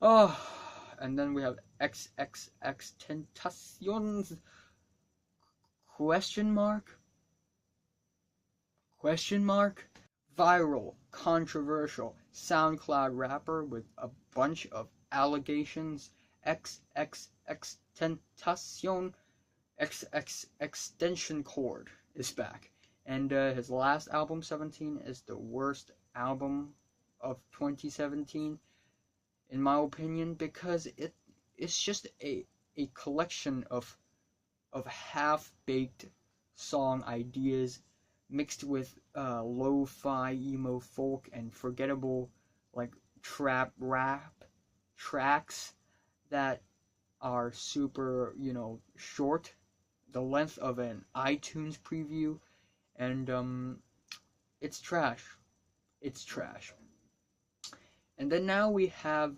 Oh, and then we have XXXTentacion's question mark? Question mark? Viral, controversial SoundCloud rapper with a bunch of allegations. XXXTentacion XXXTentacion Chord is back. And his last album, 17, is the worst album of 2017, in my opinion, because it's just a collection of half-baked song ideas mixed with lo-fi emo folk and forgettable like trap rap tracks that are super, short, the length of an iTunes preview, and it's trash. It's trash. And then now we have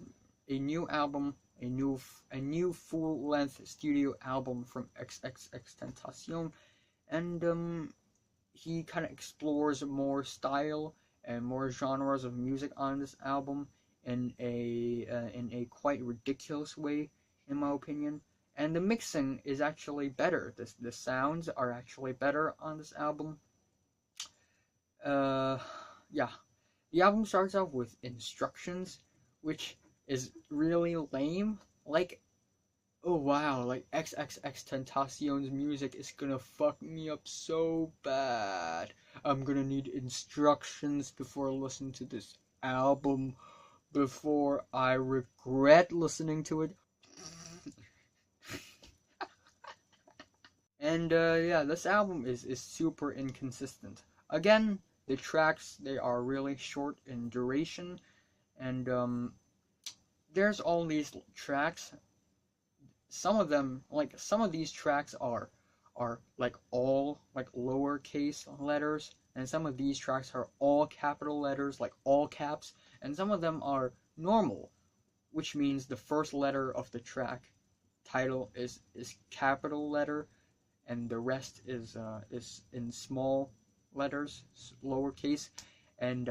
a new album, a new full-length studio album from XXXTentacion, and he kind of explores more style and more genres of music on this album in a quite ridiculous way, in my opinion. And the mixing is actually better. The sounds are actually better on this album. Uh, yeah. The album starts off with instructions, which is really lame. Like, oh wow, like XXXTentacion's music is gonna fuck me up so bad. I'm gonna need instructions before listening to this album, before I regret listening to it. And yeah, this album is super inconsistent. Again, the tracks, they are really short in duration, and there's all these tracks. Some of these tracks are like all like lowercase letters, and some of these tracks are all capital letters, like all caps, and some of them are normal, which means the first letter of the track title is capital letter, and the rest is in small letters, lowercase, and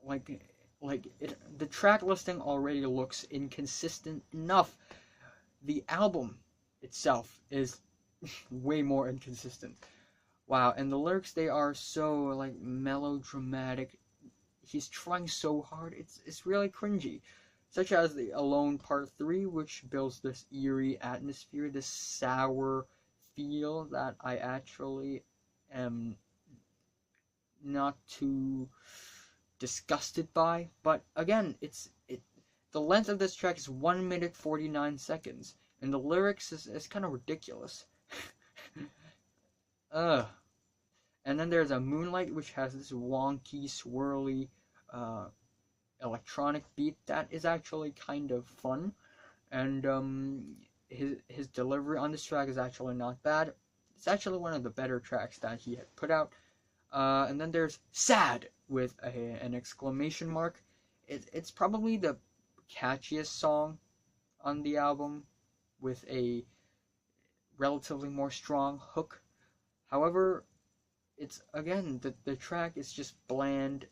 like the track listing already looks inconsistent enough. The album itself is way more inconsistent. Wow, and the lyrics, they are so like melodramatic. He's trying so hard. It's really cringy. Such as the Alone Part 3, which builds this eerie atmosphere, this sour feel that I actually am not too disgusted by. But again, the length of this track is 1 minute 49 seconds, and the lyrics is kind of ridiculous. Ugh. And then there's a Moonlight, which has this wonky, swirly, uh, electronic beat that is actually kind of fun, and his delivery on this track is actually not bad. It's actually one of the better tracks that he had put out. And then there's Sad with an exclamation mark. It's probably the catchiest song on the album, with a relatively more strong hook. However, it's again the track is just bland,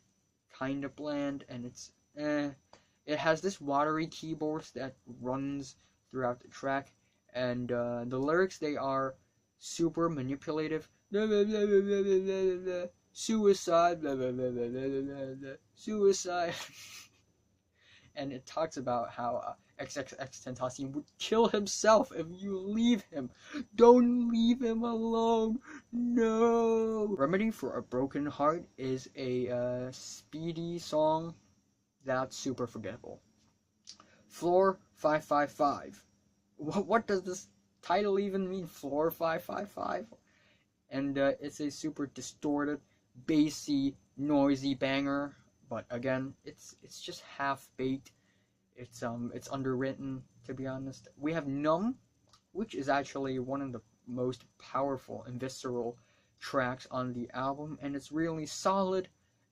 kind of bland, and it's It has this watery keyboard that runs throughout the track, and the lyrics, they are super manipulative. Suicide, suicide, and it talks about how XXXTentacion would kill himself if you leave him. Don't leave him alone. No. Remedy for a Broken Heart is a speedy song that's super forgettable. Floor 555. What does this title even mean? Floor 555? And it's a super distorted, bassy, noisy banger. But again, it's just half baked. It's underwritten, to be honest. We have Numb, which is actually one of the most powerful and visceral tracks on the album, and it's really solid,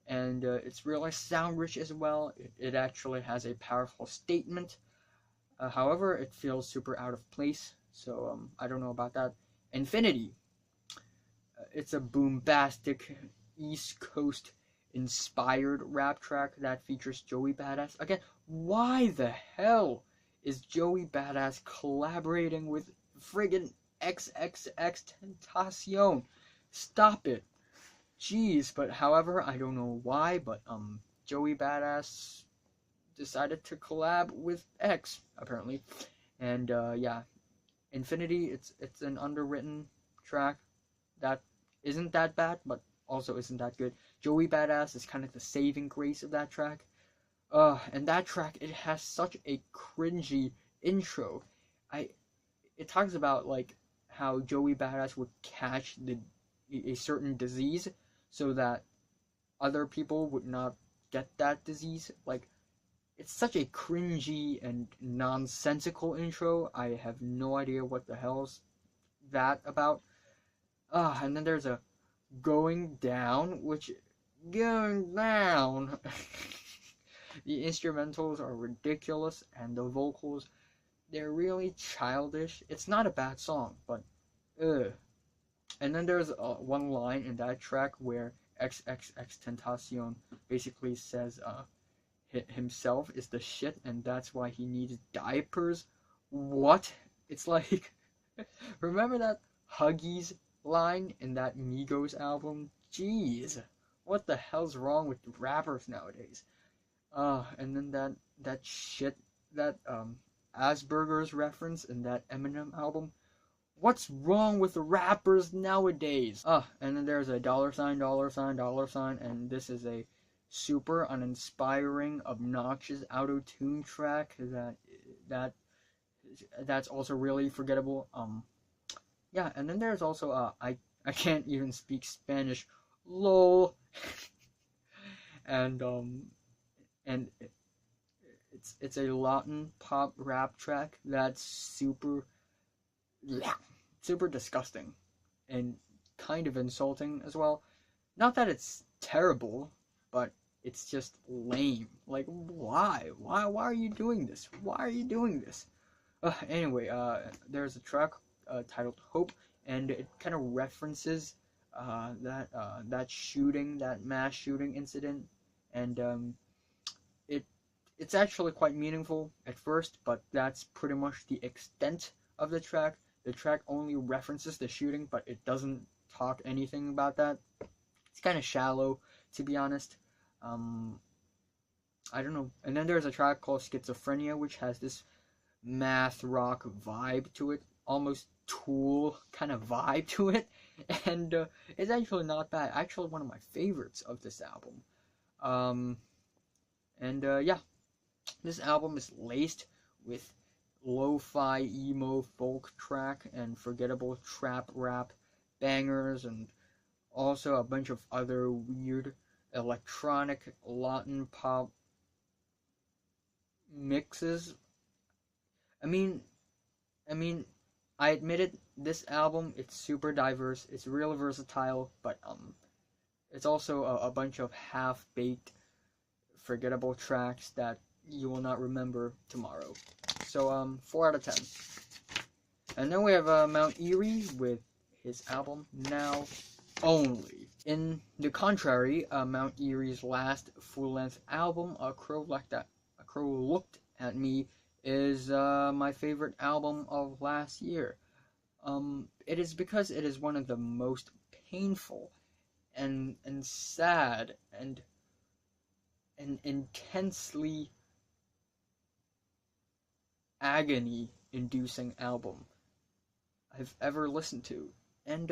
and it's really sound rich as well. It actually has a powerful statement. However, it feels super out of place, so I don't know about that. Infinity. It's a bombastic East Coast inspired rap track that features Joey Badass. Again, why the hell is Joey Badass collaborating with friggin' XXXTentacion? Stop it. Jeez, but however, I don't know why, but Joey Badass decided to collab with X apparently. And yeah, Infinity, it's an underwritten track that isn't that bad, but also isn't that good. Joey Badass is kind of the saving grace of that track. And that track, it has such a cringy intro. It talks about like how Joey Badass would catch a certain disease so that other people would not get that disease. Like, it's such a cringy and nonsensical intro. I have no idea what the hell's that about. And then there's a going down, which going down. The instrumentals are ridiculous, and the vocals, they're really childish. It's not a bad song, but ugh. And then there's one line in that track where XXXTentacion basically says himself is the shit, and that's why he needs diapers. What? It's like, remember that Huggies line in that Migos album? Jeez, what the hell's wrong with rappers nowadays? And then that shit, that Asperger's reference in that Eminem album. What's wrong with the rappers nowadays? And then there's a $, $, and this is a super uninspiring, obnoxious auto-tune track that's also really forgettable. Yeah, and then there's also I can't even speak Spanish, lol. and it's a Latin pop rap track that's super disgusting and kind of insulting as well. Not that it's terrible, but it's just lame. Like, why are you doing this? Why are you doing this? Anyway, there's a track titled Hope, and it kind of references that shooting, that mass shooting incident, and it's actually quite meaningful at first, but that's pretty much the extent of the track. The track only references the shooting, but it doesn't talk anything about that. It's kind of shallow, to be honest. I don't know. And then there's a track called Schizophrenia, which has this math rock vibe to it, almost Tool kind of vibe to it, and it's actually not bad. Actually, one of my favorites of this album. Yeah, this album is laced with lo-fi emo folk track and forgettable trap rap bangers, and also a bunch of other weird electronic Latin pop mixes. I mean, I admit it, this album, it's super diverse, it's real versatile, but it's also a bunch of half-baked, forgettable tracks that you will not remember tomorrow. So, 4 out of 10. And then we have Mount Eerie with his album, Now Only. In the contrary, Mount Eerie's last full-length album, A Crow Looked at Me, is my favorite album of last year. It is because it is one of the most painful and sad and intensely agony-inducing album I've ever listened to. And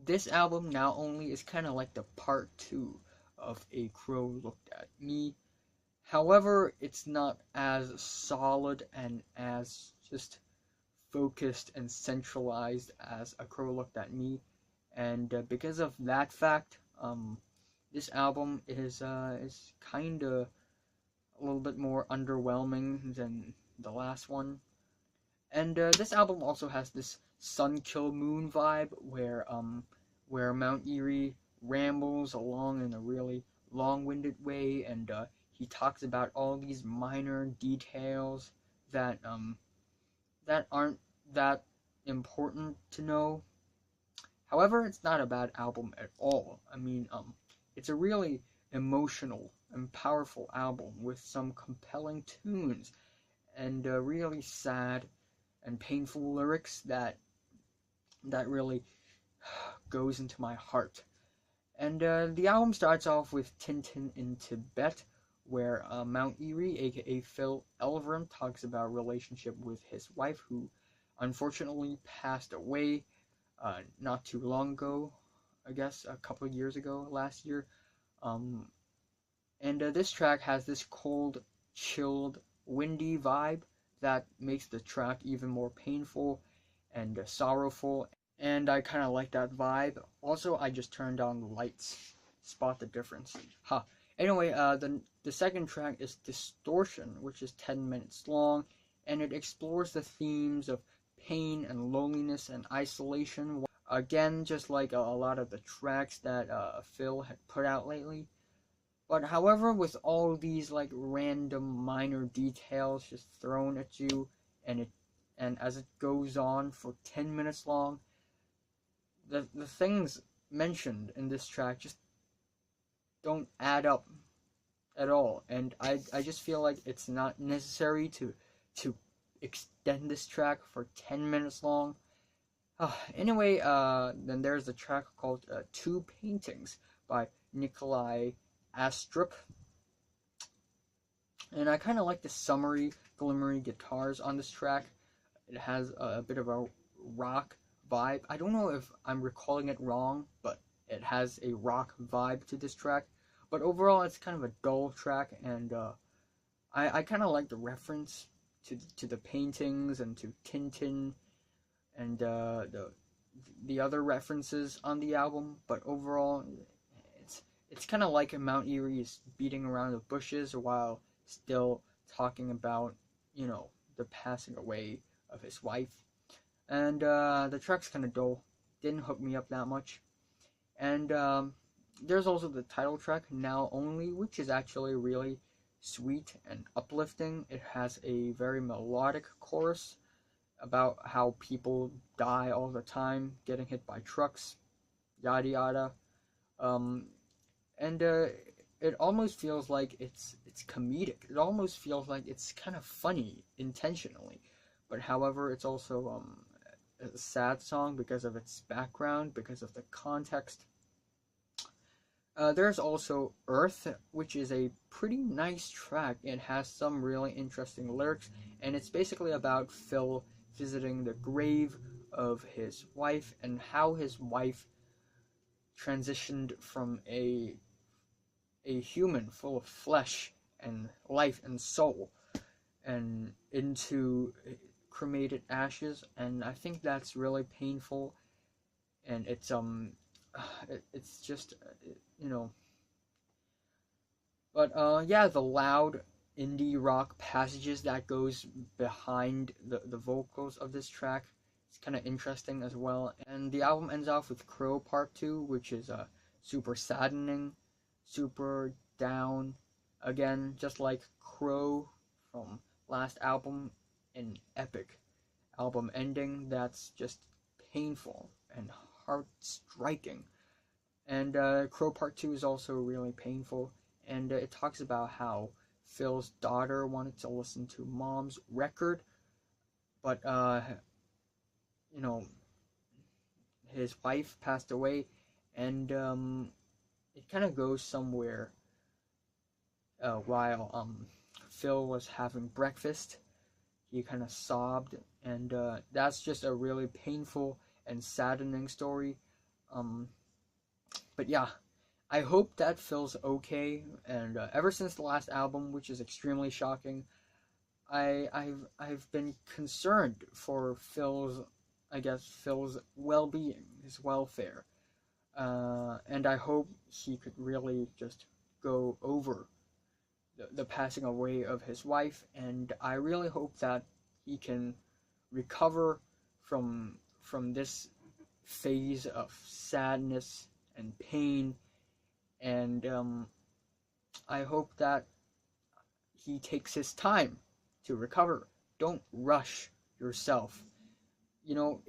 this album, Now Only, is kind of like the part 2 of A Crow Looked at Me. However, it's not as solid and as just focused and centralized as A Crow Looked at Me, and because of that fact, this album is kind of a little bit more underwhelming than the last one. And this album also has this Sun Kill Moon vibe, where Mount Eerie rambles along in a really long-winded way, and he talks about all these minor details that aren't that important to know. However, it's not a bad album at all. I mean, it's a really emotional and powerful album with some compelling tunes and really sad and painful lyrics that really goes into my heart. And the album starts off with Tintin in Tibet, where Mount Eerie, aka Phil Elverum, talks about relationship with his wife, who unfortunately passed away not too long ago. I guess a couple of years ago, last year. Um, and this track has this cold, chilled, windy vibe that makes the track even more painful and sorrowful. And I kind of like that vibe. Also, I just turned on the lights. Spot the difference. Huh. Anyway, the second track is Distortion, which is 10 minutes long, and it explores the themes of pain and loneliness and isolation. Again, just like a lot of the tracks that Phil had put out lately. But however, with all these like random minor details just thrown at you, and as it goes on for 10 minutes long, the things mentioned in this track just don't add up at all, and I just feel like it's not necessary to extend this track for 10 minutes long. Anyway, then there's the track called Two Paintings by Nikolai Astrup, and I kind of like the summery, glimmery guitars on this track. It has a bit of a rock vibe. I don't know if I'm recalling it wrong, but it has a rock vibe to this track. But overall, it's kind of a dull track, and I kind of like the reference to the paintings and to Tintin and the other references on the album. But overall, it's kind of like Mount Eerie is beating around the bushes while still talking about, you know, the passing away of his wife. And the track's kind of dull. Didn't hook me up that much. And there's also the title track, Now Only, which is actually really sweet and uplifting. It has a very melodic chorus about how people die all the time, getting hit by trucks, yada yada. And it almost feels like it's comedic. It almost feels like it's kind of funny intentionally, but however, it's also a sad song because of its background, because of the context. There's also Earth, which is a pretty nice track. It has some really interesting lyrics, and it's basically about Phil visiting the grave of his wife and how his wife transitioned from a human full of flesh and life and soul and into cremated ashes. And I think that's really painful, and it's just you know. But yeah, the loud indie rock passages that goes behind the vocals of this track, it's kind of interesting as well. And the album ends off with Crow Part 2, which is super saddening, super down. Again, just like Crow from last album, an epic album ending that's just painful and heart-striking. And Crow Part 2 is also really painful, and it talks about how Phil's daughter wanted to listen to Mom's record, but you know, his wife passed away, and it kind of goes somewhere while Phil was having breakfast. He kind of sobbed, and that's just a really painful and saddening story. But yeah, I hope that Phil's okay. And ever since the last album, which is extremely shocking, I've been concerned for Phil's well-being, his welfare, and I hope he could really just go over the passing away of his wife, and I really hope that he can recover from this phase of sadness and pain, and I hope that he takes his time to recover. Don't rush yourself. You know,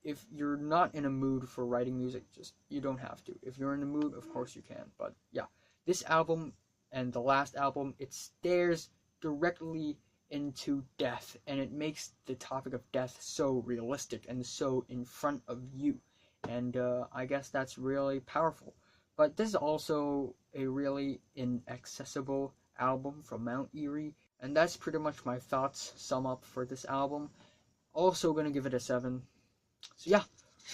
if you're not in a mood for writing music, you don't have to. If you're in the mood, of course you can. But yeah, this album and the last album, it stares directly into death, and it makes the topic of death so realistic and so in front of you. And I guess that's really powerful. But this is also a really inaccessible album from Mount Eerie, and that's pretty much my thoughts sum up for this album. Also gonna give it a 7. So yeah,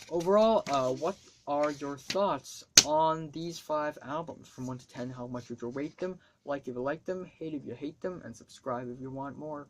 overall, what are your thoughts on these 5 albums from 1 to 10? How much would you rate them? Like if you like them, hate if you hate them, and subscribe if you want more.